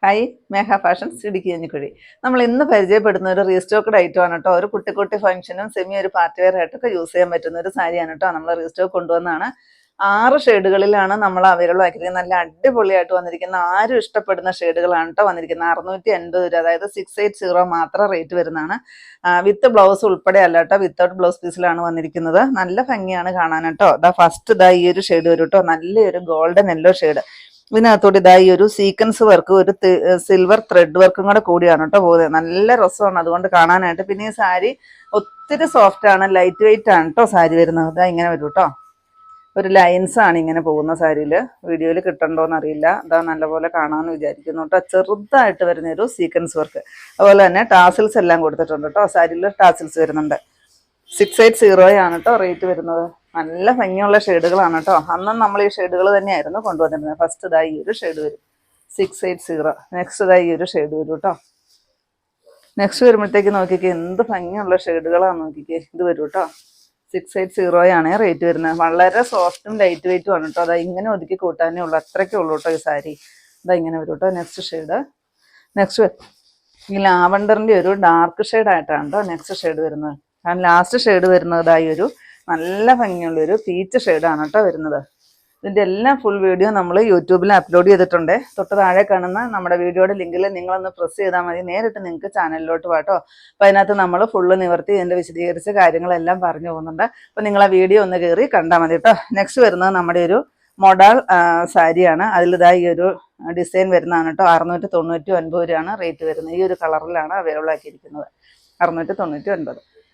Hi മേഘ fashions Idukki Kanjikuzhi. നമ്മൾ ഇന്ന് പരിചയപ്പെടുന്ന ഒരു റീസ്റ്റോക്ക്ഡ് ഐറ്റം ആണ് കേട്ടോ. ഒരു കുട്ടി കുട്ടി ഫംഗ്ഷനും സെമി ഒരു പാർട്ടി വെയർ ആയിട്ടൊക്കെ യൂസ് ചെയ്യാൻ പറ്റുന്ന ഒരു സാരിയാണ് കേട്ടോ. നമ്മൾ റീസ്റ്റോക്ക് കൊണ്ടുവന്നാണ്. 6 ഷെയ്ഡുകളിലാണ് നമ്മൾ അവൈലബിൾ ആക്കിയിരിക്കുന്നത്. നല്ല അടിപൊളിയായിട്ട് വന്നിരിക്കുന്ന ആരും ഇഷ്ടപ്പെടുന്ന ഷെയ്ഡുകളാണ് കേട്ടോ വന്നിരിക്കുന്നത്. 680 രൂപ, അതായത് 680 മാത്രം റേറ്റ് വരുന്നതാണ്. വിത്ത് ബ്ലൗസ് ഉൾപ്പെടെ അല്ല കേട്ടോ, വിത്തൗട്ട് ബ്ലൗസ് പീസിലാണ് വന്നിരിക്കുന്നത്. നല്ല ഭംഗിയാണ് കാണാൻ കേട്ടോ. ഫസ്റ്റ് ഈ ഒരു ഷെയ്ഡ് വരും കേട്ടോ, നല്ലൊരു ഗോൾഡൻ യെല്ലോ ഷെയ്ഡ്. ഇതിനകത്തോട്ട് ഈ ഒരു സീക്വൻസ് വർക്ക്, ഒരു സിൽവർ ത്രെഡ് വർക്കും കൂടെ കൂടിയാണ് കേട്ടോ പോകുന്നത്. നല്ല രസമാണ് അതുകൊണ്ട് കാണാനായിട്ട്. പിന്നെ ഈ സാരി ഒത്തിരി സോഫ്റ്റ് ആണ്, ലൈറ്റ് വെയിറ്റ് ആണ് കേട്ടോ സാരി വരുന്നത്. ഇങ്ങനെ വരും കേട്ടോ, ഒരു ലൈൻസ് ആണ് ഇങ്ങനെ പോകുന്ന സാരിയിൽ. വീഡിയോയിൽ കിട്ടണ്ടോന്ന് അറിയില്ല. നല്ലപോലെ കാണാമെന്ന് വിചാരിക്കുന്നു കേട്ടോ. ചെറുതായിട്ട് വരുന്ന ഒരു സീക്വൻസ് വർക്ക്, അതുപോലെ തന്നെ ടാസിൽസ് എല്ലാം കൊടുത്തിട്ടുണ്ട് കേട്ടോ. സാരിയിൽ ടാസിൽസ് വരുന്നുണ്ട്. 680 ആണ് കേട്ടോ റേറ്റ് വരുന്നത്. നല്ല ഭംഗിയുള്ള ഷെയ്ഡുകളാണ് കേട്ടോ. അന്നും നമ്മൾ ഈ ഷെയ്ഡുകൾ തന്നെയായിരുന്നു കൊണ്ടുവന്നിരുന്നത്. ഫസ്റ്റ് ഈ ഒരു ഷെയ്ഡ് വരും 680. നെക്സ്റ്റ് ഈ ഒരു ഷെയ്ഡ് വരും കേട്ടോ. നെക്സ്റ്റ് വരുമ്പോഴത്തേക്ക് നോക്കിക്കേ, എന്ത് ഭംഗിയുള്ള ഷെയ്ഡുകളാണ് നോക്കിക്കേ. ഇത് വരും കേട്ടോ, 680 ആണ് റേറ്റ് വരുന്നത്. വളരെ സോഫ്റ്റും ലൈറ്റ് വെയിറ്റും ആണ് കേട്ടോ. ഇങ്ങനെ ഒതുക്കി കൂട്ടാനേ ഉള്ളൂ, അത്രയ്ക്കേ ഉള്ളൂ കേട്ടോ ഈ സാരി. ഇങ്ങനെ വരും കേട്ടോ. നെക്സ്റ്റ് ഷെയ്ഡ്, നെക്സ്റ്റ് ഈ ലാവണ്ടറിൻ്റെ ഒരു ഡാർക്ക് ഷെയ്ഡ് ആയിട്ടാണ് കേട്ടോ നെക്സ്റ്റ് ഷെയ്ഡ് വരുന്നത്. കാരണം ലാസ്റ്റ് ഷെയ്ഡ് വരുന്നത് ഒരു നല്ല ഭംഗിയുള്ളൊരു പീച്ച് ഷെയ്ഡാണ് കേട്ടോ വരുന്നത്. ഇതിൻ്റെ എല്ലാം ഫുൾ വീഡിയോ നമ്മൾ യൂട്യൂബിൽ അപ്ലോഡ് ചെയ്തിട്ടുണ്ട്. തൊട്ട് താഴെ കാണുന്ന നമ്മുടെ വീഡിയോയുടെ ലിങ്കിൽ നിങ്ങളൊന്ന് പ്രസ് ചെയ്താൽ മതി, നേരിട്ട് നിങ്ങൾക്ക് ചാനലിലോട്ട് പോട്ടോ. അപ്പോൾ അതിനകത്ത് നമ്മൾ ഫുള്ള് നിവർത്തി ഇതിൻ്റെ വിശദീകരിച്ച കാര്യങ്ങളെല്ലാം പറഞ്ഞു പോകുന്നുണ്ട്. അപ്പോൾ നിങ്ങൾ ആ വീഡിയോ ഒന്ന് കയറി കണ്ടാൽ മതി കേട്ടോ. നെക്സ്റ്റ് വരുന്നത് നമ്മുടെ ഒരു മോഡൽ സാരിയാണ്. അതിൽ ഈ ഒരു ഡിസൈൻ വരുന്നതാണ് കേട്ടോ. 699 രൂപയാണ് റേറ്റ് വരുന്നത്. ഈ ഒരു കളറിലാണ് അവൈലബിൾ ആക്കിയിരിക്കുന്നത്, 699.